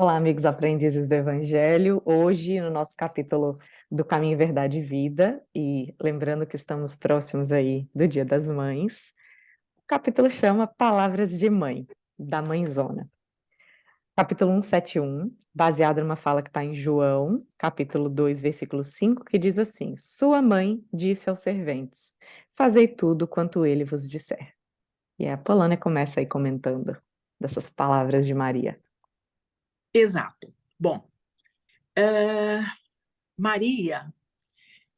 Olá, amigos aprendizes do Evangelho. Hoje, no nosso capítulo do Caminho, Verdade e Vida, e lembrando que estamos próximos aí do Dia das Mães, o capítulo chama Palavras de Mãe, da Mãezona. Capítulo 171, baseado numa fala que está em João, capítulo 2, versículo 5, que diz assim: Sua mãe disse aos serventes: Fazei tudo quanto ele vos disser. E a Polônia começa aí comentando dessas palavras de Maria. Exato. Bom, Maria,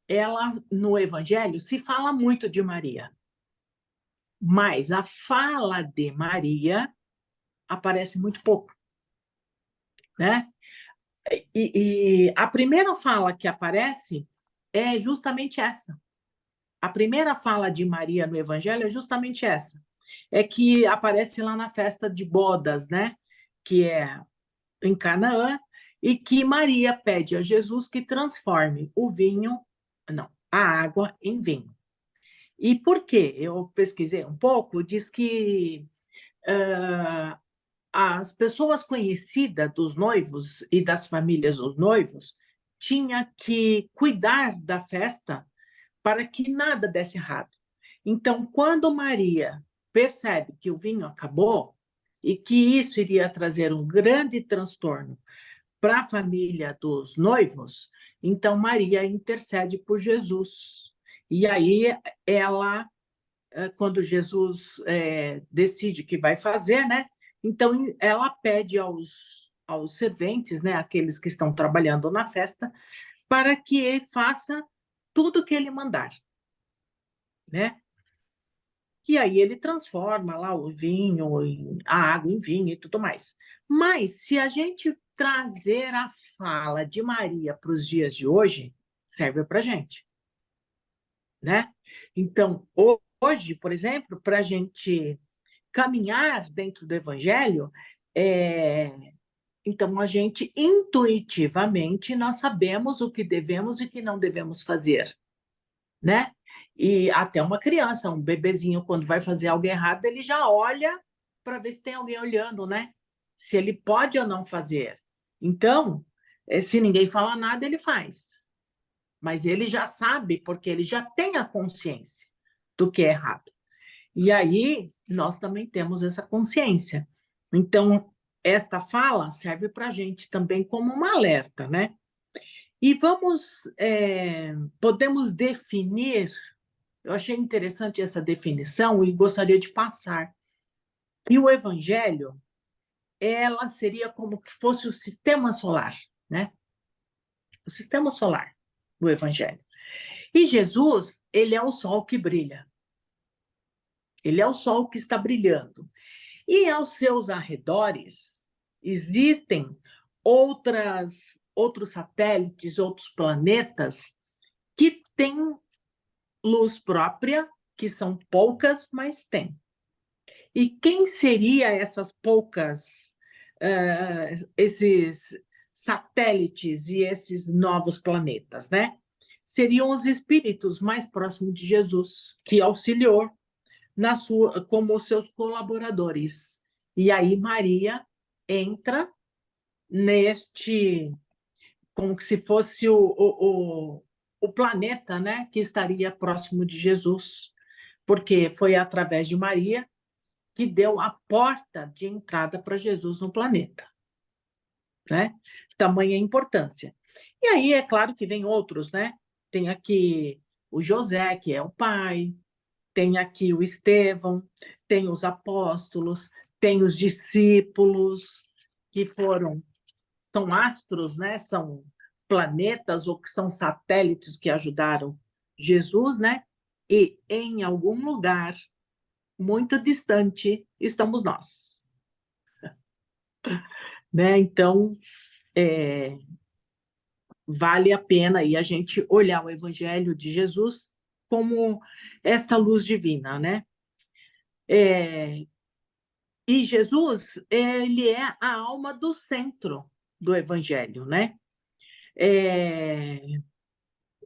ela no Evangelho se fala muito de Maria, mas a fala de Maria aparece muito pouco, né? E a primeira fala que aparece é justamente essa. A primeira fala de Maria no Evangelho é justamente essa. É que aparece lá na festa de bodas, né? Que é em Canaã, e que Maria pede a Jesus que transforme o vinho, não, a água em vinho. E por quê? Eu pesquisei um pouco, diz que as pessoas conhecidas dos noivos e das famílias dos noivos tinha que cuidar da festa para que nada desse errado. Então, quando Maria percebe que o vinho acabou e que isso iria trazer um grande transtorno para a família dos noivos, então Maria intercede por Jesus. E aí ela, quando Jesus decide que vai fazer, né? Então ela pede aos serventes, né, aqueles que estão trabalhando na festa, para que ele faça tudo que ele mandar, né? E aí ele transforma lá o vinho, a água em vinho e tudo mais. Mas se a gente trazer a fala de Maria para os dias de hoje, serve para a gente, né? Então, hoje, por exemplo, para a gente caminhar dentro do Evangelho, então a gente intuitivamente nós sabemos o que devemos e o que não devemos fazer, né? E até uma criança, um bebezinho, quando vai fazer algo errado, ele já olha para ver se tem alguém olhando, né? Se ele pode ou não fazer. Então, se ninguém fala nada, ele faz. Mas ele já sabe, porque ele já tem a consciência do que é errado. E aí, nós também temos essa consciência. Então, esta fala serve para a gente também como um alerta, né? E podemos definir. Eu achei interessante essa definição e gostaria de passar. E o Evangelho, ela seria como que fosse o sistema solar, né? O sistema solar do Evangelho. E Jesus, ele é o sol que brilha. Ele é o sol que está brilhando. E aos seus arredores existem outros satélites, outros planetas que têm luz própria, que são poucas, mas têm. E quem seria essas poucas, esses satélites e esses novos planetas, né? Seriam os espíritos mais próximos de Jesus, que auxiliou como seus colaboradores. E aí Maria entra neste, como se fosse o planeta, né, que estaria próximo de Jesus, porque foi através de Maria que deu a porta de entrada para Jesus no planeta, né? Tamanha importância. E aí, é claro que vem outros, né? Tem aqui o José, que é o pai, tem aqui o Estevão, tem os apóstolos, tem os discípulos, que são astros, né? São planetas ou que são satélites que ajudaram Jesus, né? E em algum lugar muito distante estamos nós, né? Então, é, vale a pena aí a gente olhar o Evangelho de Jesus como esta luz divina, né? E Jesus, ele é a alma do centro do Evangelho, né? É,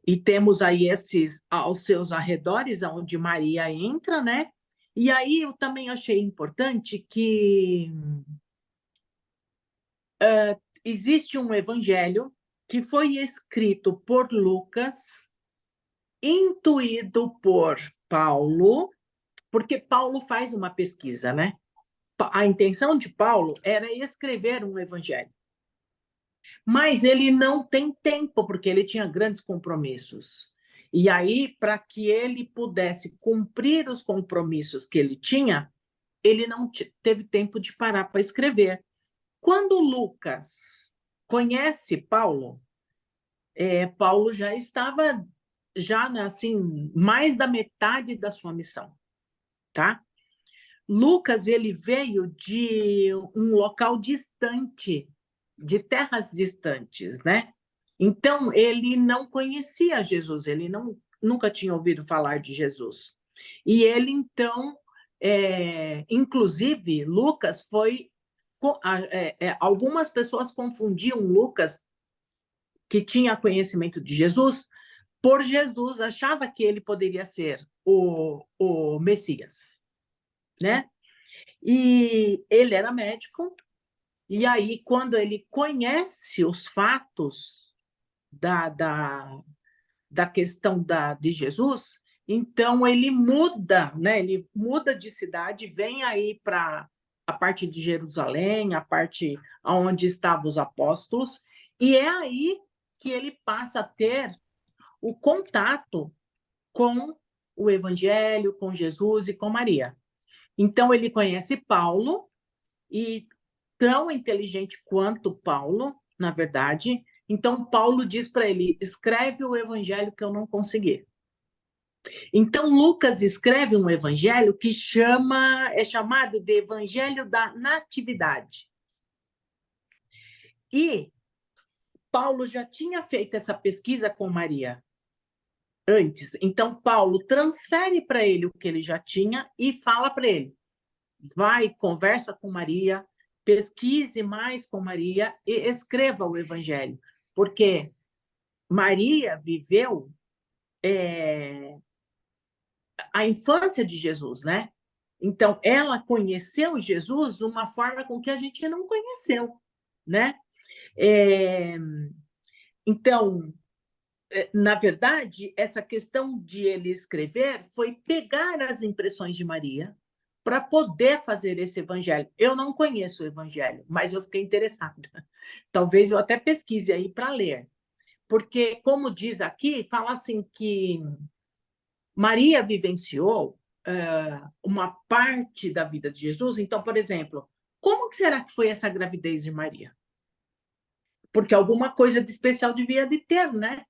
e temos aí esses aos seus arredores, onde Maria entra, né? E aí eu também achei importante que existe um evangelho que foi escrito por Lucas, intuído por Paulo, porque Paulo faz uma pesquisa, né? A intenção de Paulo era escrever um evangelho. Mas ele não tem tempo, porque ele tinha grandes compromissos. E aí, para que ele pudesse cumprir os compromissos que ele tinha, ele não teve tempo de parar para escrever. Quando Lucas conhece Paulo, Paulo já estava assim mais da metade da sua missão, tá? Lucas ele veio de um local distante, de terras distantes, né? Então ele não conhecia Jesus, ele nunca tinha ouvido falar de Jesus. E ele então, inclusive, Lucas foi algumas pessoas confundiam Lucas, que tinha conhecimento de Jesus, por Jesus, achava que ele poderia ser o Messias, né? E ele era médico, e aí, quando ele conhece os fatos da questão de Jesus, então ele muda, né? Ele muda de cidade, vem aí para a parte de Jerusalém, a parte onde estavam os apóstolos, e é aí que ele passa a ter o contato com o Evangelho, com Jesus e com Maria. Então, ele conhece Paulo, e tão inteligente quanto Paulo, na verdade. Então, Paulo diz para ele: escreve o Evangelho que eu não consegui. Então, Lucas escreve um evangelho que é chamado de Evangelho da Natividade. E Paulo já tinha feito essa pesquisa com Maria antes. Então, Paulo transfere para ele o que ele já tinha e fala para ele: vai, conversa com Maria, pesquise mais com Maria e escreva o Evangelho. Porque Maria viveu a infância de Jesus, né? Então, ela conheceu Jesus de uma forma com que a gente não conheceu, né? Então, na verdade, essa questão de ele escrever foi pegar as impressões de Maria para poder fazer esse evangelho. Eu não conheço o evangelho, mas eu fiquei interessada. Talvez eu até pesquise aí para ler. Porque, como diz aqui, fala assim que Maria vivenciou uma parte da vida de Jesus. Então, por exemplo, como que será que foi essa gravidez de Maria? Porque alguma coisa de especial devia de ter, né?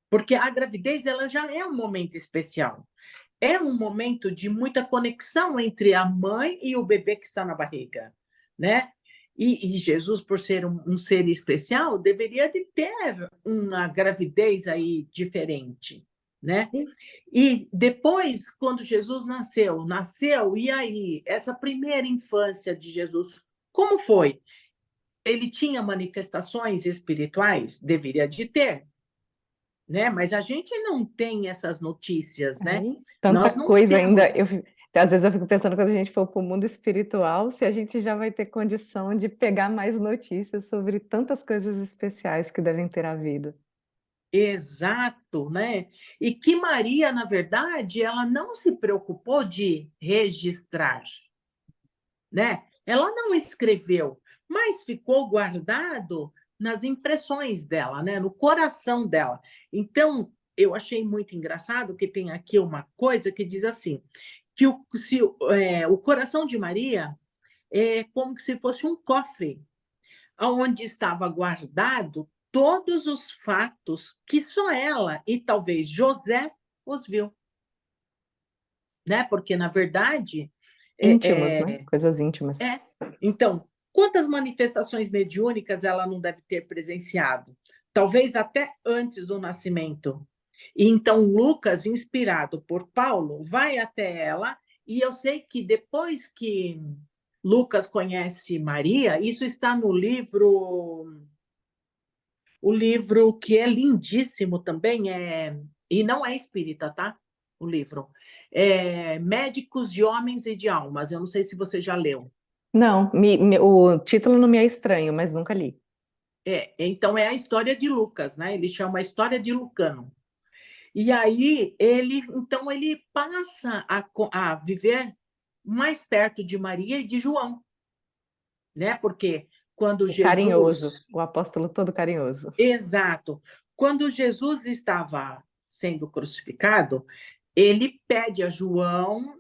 Porque a gravidez ela já é um momento especial. É um momento de muita conexão entre a mãe e o bebê que está na barriga, né? E Jesus, por ser um ser especial, deveria de ter uma gravidez aí diferente, né? E depois, quando Jesus nasceu, e aí, essa primeira infância de Jesus, como foi? Ele tinha manifestações espirituais? Deveria de ter, né? Mas a gente não tem essas notícias, né? Tanta Nós não coisa ainda. temos. Às vezes eu fico pensando, quando a gente for para o mundo espiritual, se a gente já vai ter condição de pegar mais notícias sobre tantas coisas especiais que devem ter havido. Exato, né? E que Maria, na verdade, ela não se preocupou de registrar, né? Ela não escreveu, mas ficou guardado nas impressões dela, né? No coração dela. Então, eu achei muito engraçado que tem aqui uma coisa que diz assim, que o coração de Maria é como se fosse um cofre, onde estava guardado todos os fatos que só ela e talvez José os viu, né? Porque, na verdade, Íntimos, né? é, é, Coisas íntimas. Então, quantas manifestações mediúnicas ela não deve ter presenciado? Talvez até antes do nascimento. E então, Lucas, inspirado por Paulo, vai até ela, e eu sei que depois que Lucas conhece Maria, isso está no livro, o livro que é lindíssimo também, e não é espírita, tá? O livro. Médicos de Homens e de Almas. Eu não sei se você já leu. Não, o título não me é estranho, mas nunca li. Então é a história de Lucas, né? Ele chama a história de Lucano. E aí ele passa a viver mais perto de Maria e de João, né? Porque quando O carinhoso, Jesus, o apóstolo todo carinhoso. exato, quando Jesus estava sendo crucificado, ele pede a João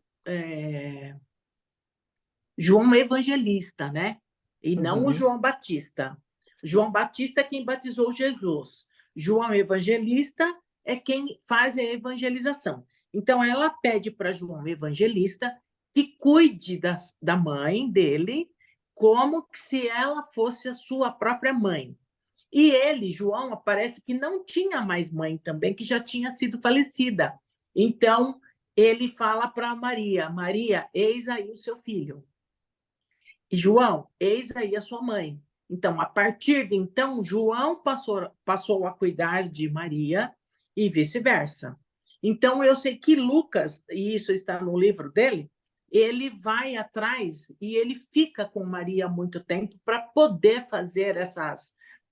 Evangelista, né? E não o Uhum. João Batista. João Batista é quem batizou Jesus. João Evangelista é quem faz a evangelização. Então, ela pede para João Evangelista que cuide da mãe dele, como se ela fosse a sua própria mãe. E ele, João, parece que não tinha mais mãe também, que já tinha sido falecida. Então, ele fala para Maria: Maria, eis aí o seu filho. E João, eis aí a sua mãe. Então, a partir de então, João passou a cuidar de Maria e vice-versa. Então, eu sei que Lucas, e isso está no livro dele, ele vai atrás e ele fica com Maria muito tempo para poder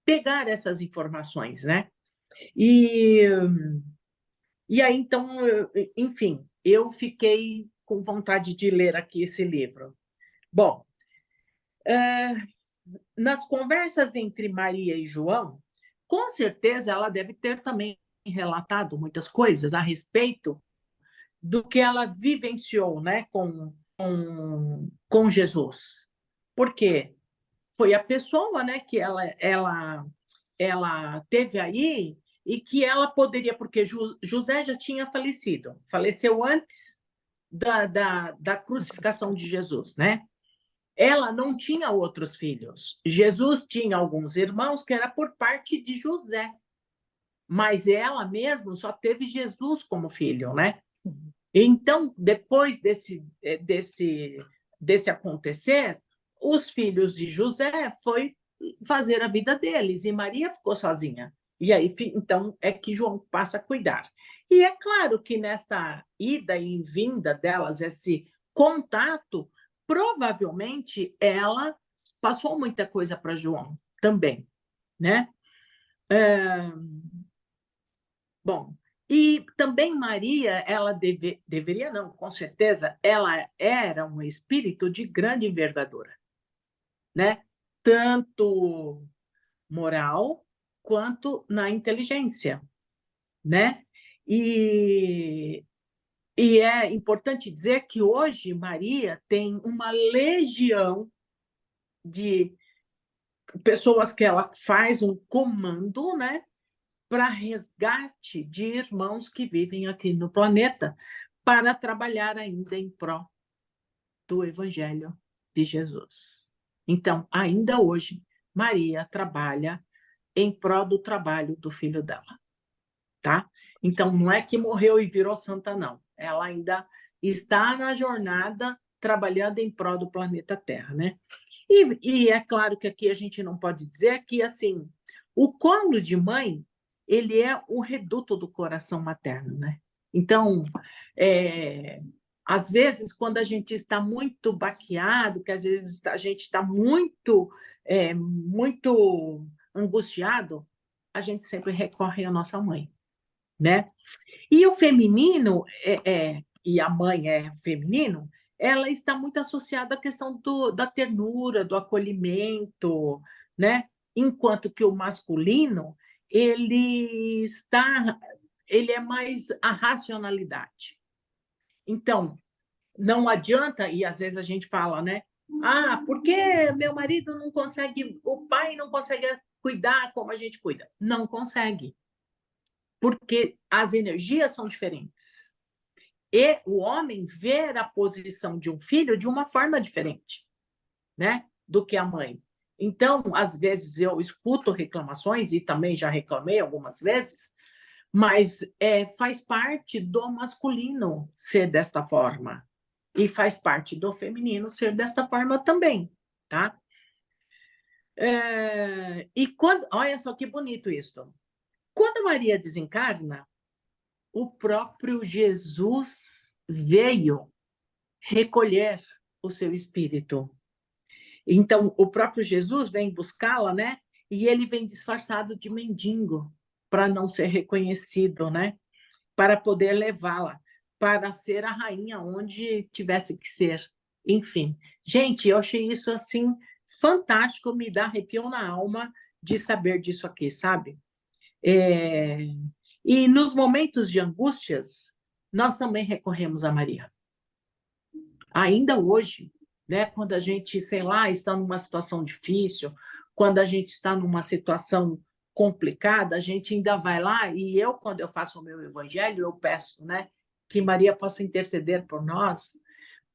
pegar essas informações, né? E, e aí, então, enfim, eu fiquei com vontade de ler aqui esse livro. Bom, nas conversas entre Maria e João, com certeza ela deve ter também relatado muitas coisas a respeito do que ela vivenciou, né, com Jesus. Porque foi a pessoa, né, que ela teve aí e que ela poderia, porque José já tinha falecido, faleceu antes da crucificação de Jesus, né? Ela não tinha outros filhos. Jesus tinha alguns irmãos que era por parte de José, mas ela mesma só teve Jesus como filho, né? Então, depois desse acontecer, os filhos de José foi fazer a vida deles e Maria ficou sozinha. E aí, então, é que João passa a cuidar. E é claro que nesta ida e vinda delas, esse contato, provavelmente ela passou muita coisa para João também, né? É, bom, e também Maria, ela deveria, não, com certeza, ela era um espírito de grande envergadura, né? Tanto moral quanto na inteligência, né? E, e é importante dizer que hoje Maria tem uma legião de pessoas que ela faz um comando, né? Para resgate de irmãos que vivem aqui no planeta, para trabalhar ainda em pró do Evangelho de Jesus. Então, ainda hoje, Maria trabalha em pró do trabalho do filho dela, tá? Então, não é que morreu e virou santa, não. Ela ainda está na jornada trabalhando em pró do planeta Terra, né? E é claro que aqui a gente não pode dizer que, assim, o colo de mãe, ele é o reduto do coração materno, né? Então, é, às vezes, quando a gente está muito baqueado, que às vezes a gente está muito angustiado, a gente sempre recorre à nossa mãe, né? E o feminino, e a mãe é feminino, ela está muito associada à questão da ternura, do acolhimento, né? Enquanto que o masculino, ele é mais a racionalidade. Então, não adianta, e às vezes a gente fala, né? Ah, por que meu marido não consegue, o pai não consegue cuidar como a gente cuida? Não consegue, porque as energias são diferentes. E o homem vê a posição de um filho de uma forma diferente, né, do que a mãe. Então, às vezes eu escuto reclamações e também já reclamei algumas vezes, mas faz parte do masculino ser desta forma e faz parte do feminino ser desta forma também, tá? E quando, olha só que bonito isso. Quando Maria desencarna, o próprio Jesus veio recolher o seu espírito. Então, o próprio Jesus vem buscá-la, né? E ele vem disfarçado de mendigo para não ser reconhecido, né? Para poder levá-la, para ser a rainha onde tivesse que ser. Enfim, gente, eu achei isso assim fantástico, me dá arrepio na alma de saber disso aqui, sabe? É... E nos momentos de angústias, nós também recorremos a Maria. Ainda hoje, né, quando a gente, sei lá, está numa situação difícil, quando a gente está numa situação complicada, a gente ainda vai lá e eu, quando eu faço o meu evangelho, eu peço, né, que Maria possa interceder por nós,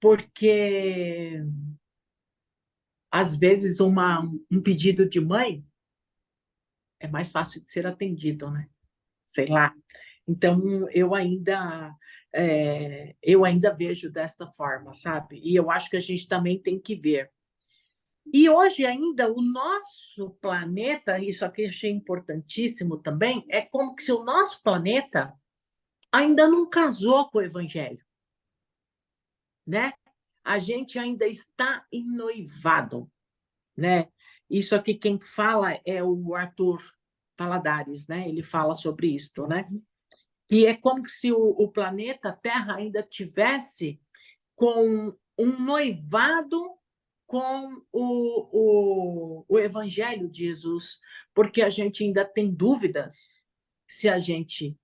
porque às vezes um pedido de mãe é mais fácil de ser atendido, né? Sei lá. Então eu ainda vejo desta forma, sabe? E eu acho que a gente também tem que ver. E hoje ainda o nosso planeta, isso aqui eu achei importantíssimo também, é como se o nosso planeta ainda não casou com o evangelho, né? A gente ainda está noivado, né? Isso aqui quem fala é o Arthur Valadares, né? Ele fala sobre isto, né? E é como se o planeta Terra ainda tivesse com um noivado com o Evangelho de Jesus, porque a gente ainda tem dúvidas se a gente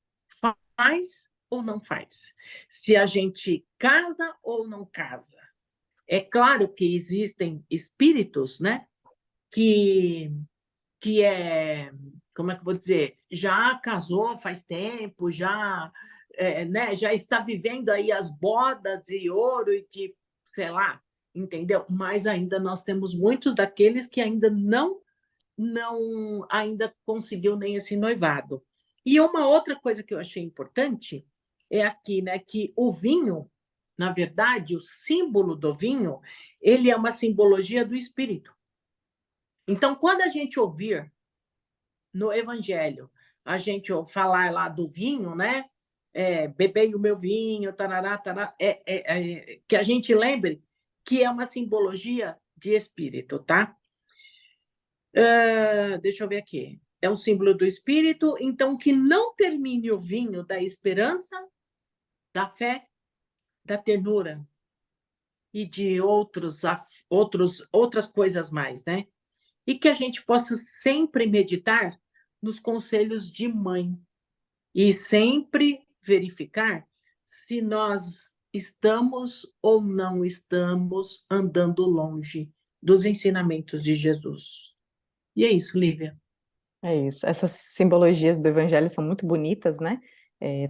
faz ou não faz, se a gente casa ou não casa. É claro que existem espíritos, né, que, que é, como é que eu vou dizer, já casou faz tempo, né, já está vivendo aí as bodas de ouro e de, sei lá, entendeu? Mas ainda nós temos muitos daqueles que ainda não ainda conseguiu nem esse noivado. E uma outra coisa que eu achei importante é aqui, né, que o vinho, na verdade, o símbolo do vinho, ele é uma simbologia do espírito. Então, quando a gente ouvir no Evangelho, a gente falar lá do vinho, né? Bebei o meu vinho, tarará, tarará, que a gente lembre que é uma simbologia de espírito, tá? Deixa eu ver aqui. É um símbolo do espírito, então que não termine o vinho da esperança, da fé, da ternura e de outras coisas mais, né? E que a gente possa sempre meditar nos conselhos de mãe, e sempre verificar se nós estamos ou não estamos andando longe dos ensinamentos de Jesus. E é isso, Lívia. É isso. Essas simbologias do evangelho são muito bonitas, né?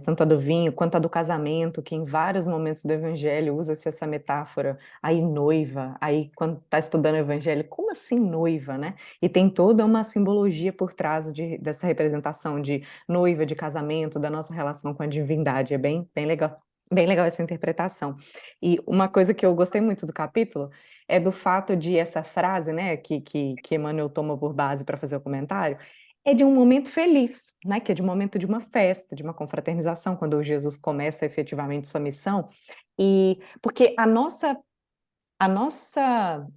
Tanto a do vinho quanto a do casamento, que em vários momentos do evangelho usa-se essa metáfora, aí noiva, aí quando está estudando o evangelho, como assim noiva, né? E tem toda uma simbologia por trás dessa representação de noiva, de casamento, da nossa relação com a divindade. É bem legal essa interpretação. E uma coisa que eu gostei muito do capítulo é do fato de essa frase, né, que Emmanuel toma por base para fazer o comentário, é de um momento feliz, né? Que é de um momento de uma festa, de uma confraternização, quando Jesus começa efetivamente sua missão. E porque a nossa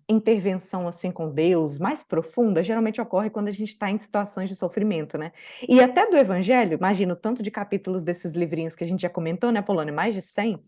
intervenção assim com Deus mais profunda geralmente ocorre quando a gente está em situações de sofrimento, né? E até do Evangelho, imagino tanto de capítulos desses livrinhos que a gente já comentou, né, Polônia, mais de 100,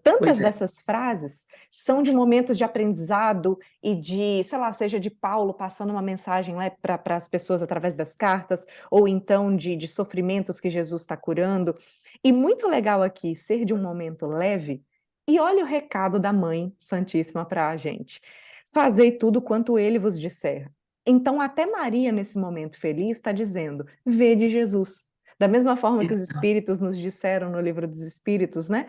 tantas Pois é. dessas frases são de momentos de aprendizado e de, sei lá, seja de Paulo passando uma mensagem lá para as pessoas através das cartas, ou então de sofrimentos que Jesus está curando. E muito legal aqui ser de um momento leve. E olha o recado da Mãe Santíssima para a gente. Fazei tudo quanto ele vos disser. Então, até Maria, nesse momento feliz, está dizendo: vede Jesus. Da mesma forma que os Espíritos nos disseram no Livro dos Espíritos, né?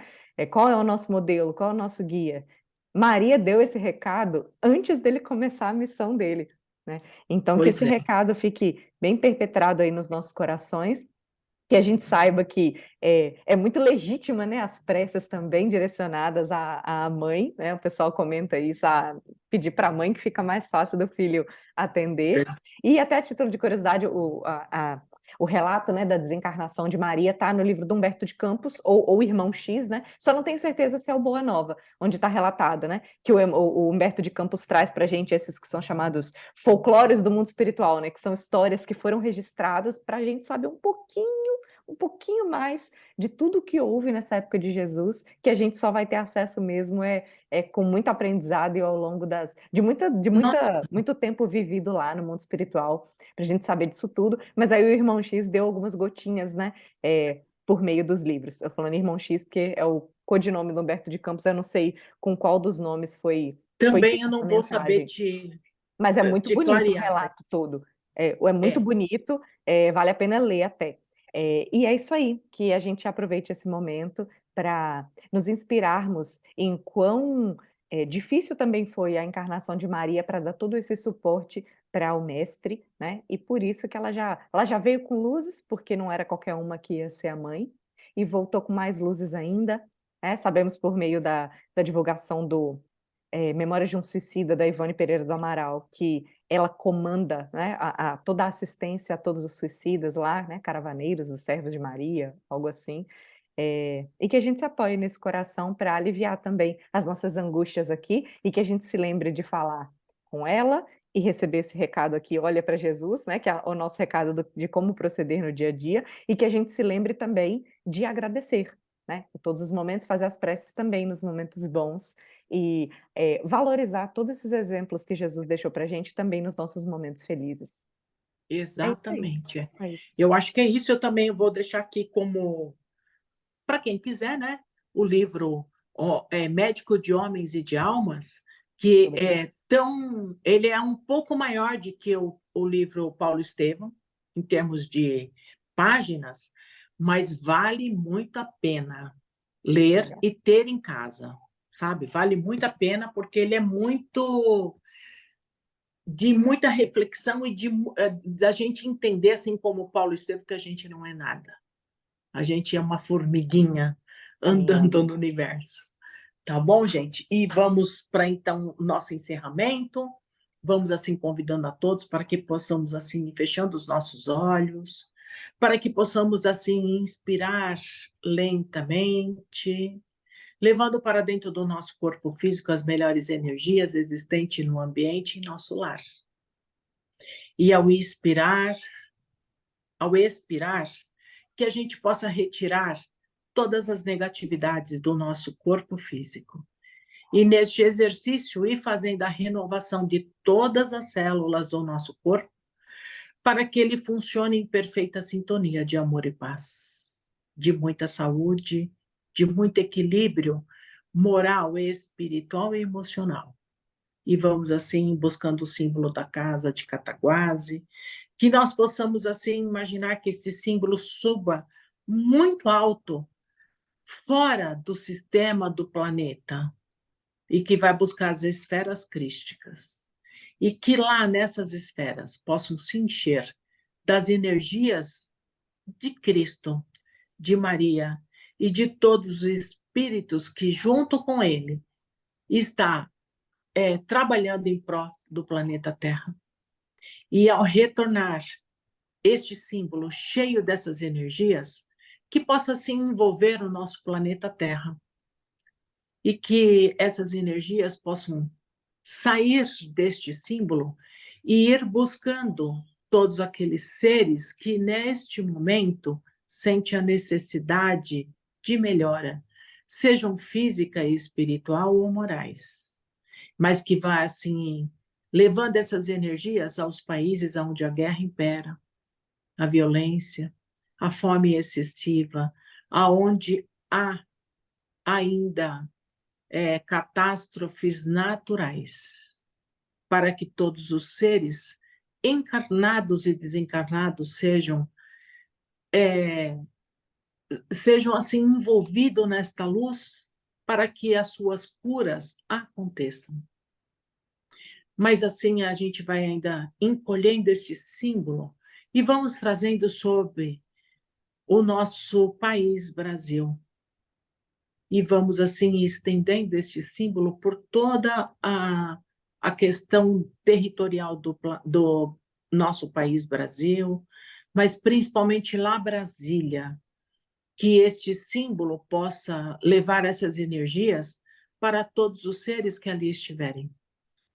Qual é o nosso modelo? Qual é o nosso guia? Maria deu esse recado antes dele começar a missão dele, né? Então, que Pois esse é. recado fique bem perpetrado aí nos nossos corações, que a gente saiba que é muito legítima, né, as preces também direcionadas à mãe, né? O pessoal comenta isso, pedir para a mãe que fica mais fácil do filho atender. E até a título de curiosidade, O relato, né, da desencarnação de Maria está no livro do Humberto de Campos, ou Irmão X, né? Só não tenho certeza se é o Boa Nova, onde está relatado, né? Que o Humberto de Campos traz para a gente esses que são chamados folclores do mundo espiritual, né? Que são histórias que foram registradas para a gente saber um pouquinho mais de tudo que houve nessa época de Jesus, que a gente só vai ter acesso mesmo com muito aprendizado e ao longo Nossa, muito tempo vivido lá no mundo espiritual, para a gente saber disso tudo. Mas aí o Irmão X deu algumas gotinhas, né? Por meio dos livros. Eu falando Irmão X, porque é o codinome do Humberto de Campos, eu não sei com qual dos nomes foi também eu dita essa não vou saber mensagem. Mas é muito te bonito o clarear essa. relato todo. É muito É, bonito, vale a pena ler até. E é isso aí, que a gente aproveite esse momento para nos inspirarmos em quão difícil também foi a encarnação de Maria para dar todo esse suporte para o mestre, né? E por isso que ela já veio com luzes, porque não era qualquer uma que ia ser a mãe, e voltou com mais luzes ainda, né? Sabemos por meio da divulgação do Memórias de um Suicida, da Ivone Pereira do Amaral, que ela comanda, né, toda a assistência a todos os suicidas lá, né, caravaneiros, os servos de Maria, algo assim, e que a gente se apoie nesse coração para aliviar também as nossas angústias aqui, e que a gente se lembre de falar com ela e receber esse recado aqui, olha para Jesus, né, que é o nosso recado de como proceder no dia a dia, e que a gente se lembre também de agradecer, né, em todos os momentos, fazer as preces também nos momentos bons, e valorizar todos esses exemplos que Jesus deixou para a gente também nos nossos momentos felizes. É isso aí. exatamente. É. É isso. Eu acho que é isso. Eu também vou deixar aqui como, para quem quiser, né? O livro Médico de Homens e de Almas, que Sobre isso. ele é um pouco maior do que o livro Paulo Estevam, em termos de páginas, mas vale muito a pena ler Legal. e ter em casa, sabe? Vale muito a pena porque ele é muito de muita reflexão e da gente entender, assim como o Paulo Estevam, que a gente não é nada. A gente é uma formiguinha andando Caminhando. no universo. Tá bom, gente? E vamos para então o nosso encerramento. Vamos assim convidando a todos para que possamos assim fechando os nossos olhos, para que possamos assim inspirar lentamente, levando para dentro do nosso corpo físico as melhores energias existentes no ambiente e em nosso lar. E ao expirar, que a gente possa retirar todas as negatividades do nosso corpo físico. E neste exercício, ir fazendo a renovação de todas as células do nosso corpo, para que ele funcione em perfeita sintonia de amor e paz, de muita saúde, de muito equilíbrio moral, espiritual e emocional. E vamos assim buscando o símbolo da casa de Cataguase, que nós possamos assim imaginar que esse símbolo suba muito alto, fora do sistema do planeta, e que vai buscar as esferas crísticas. E que lá nessas esferas possam se encher das energias de Cristo, de Maria e de todos os espíritos que junto com ele está trabalhando em prol do planeta Terra. E ao retornar este símbolo cheio dessas energias, que possa assim envolver o nosso planeta Terra e que essas energias possam sair deste símbolo e ir buscando todos aqueles seres que neste momento sentem a necessidade de melhora, sejam física, espiritual ou morais, mas que vá assim levando essas energias aos países onde a guerra impera, a violência, a fome excessiva, aonde há ainda catástrofes naturais, para que todos os seres, encarnados e desencarnados, sejam assim envolvidos nesta luz, para que as suas curas aconteçam. Mas assim a gente vai ainda encolhendo esse símbolo e vamos trazendo sobre o nosso país, Brasil. E vamos assim estendendo este símbolo por toda a questão territorial do nosso país, Brasil, mas principalmente lá Brasília, que este símbolo possa levar essas energias para todos os seres que ali estiverem,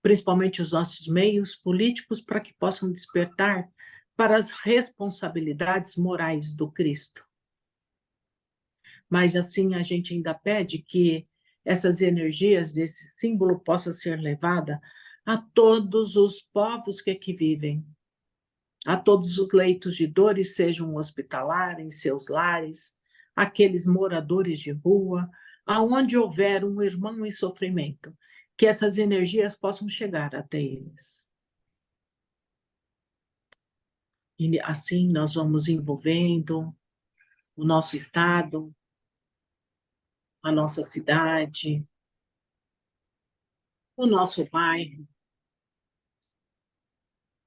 principalmente os nossos meios políticos, para que possam despertar para as responsabilidades morais do Cristo. Mas assim a gente ainda pede que essas energias desse símbolo possam ser levadas a todos os povos que aqui vivem, a todos os leitos de dores, sejam hospitalar, em seus lares, aqueles moradores de rua, aonde houver um irmão em sofrimento, que essas energias possam chegar até eles. E assim nós vamos envolvendo o nosso estado, a nossa cidade, o nosso bairro,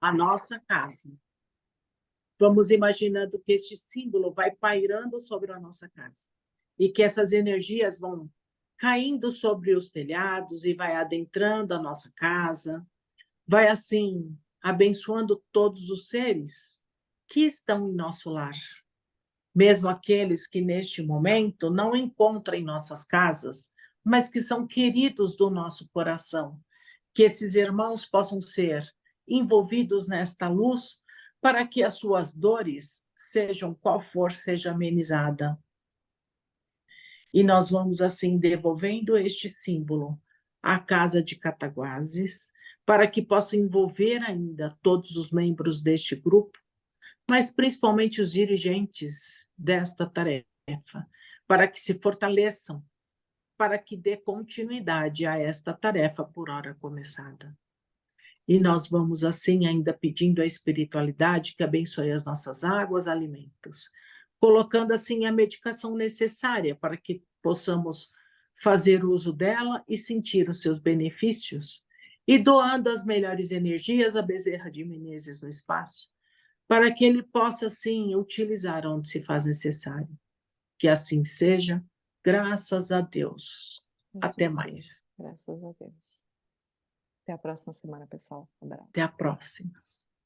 a nossa casa. Vamos imaginando que este símbolo vai pairando sobre a nossa casa e que essas energias vão caindo sobre os telhados e vai adentrando a nossa casa, vai assim abençoando todos os seres que estão em nosso lar, mesmo aqueles que neste momento não encontram em nossas casas, mas que são queridos do nosso coração, que esses irmãos possam ser envolvidos nesta luz para que as suas dores, sejam qual for, seja amenizada. E nós vamos assim devolvendo este símbolo à casa de Cataguases, para que possa envolver ainda todos os membros deste grupo, mas principalmente os dirigentes desta tarefa, para que se fortaleçam, para que dê continuidade a esta tarefa por hora começada. E nós vamos assim ainda pedindo à espiritualidade que abençoe as nossas águas, alimentos, colocando assim a medicação necessária para que possamos fazer uso dela e sentir os seus benefícios, e doando as melhores energias a Bezerra de Menezes no espaço, para que ele possa, sim, utilizar onde se faz necessário. Que assim seja, graças a Deus. Até mais. Graças a Deus. Até a próxima semana, pessoal. Um abraço. Até a próxima.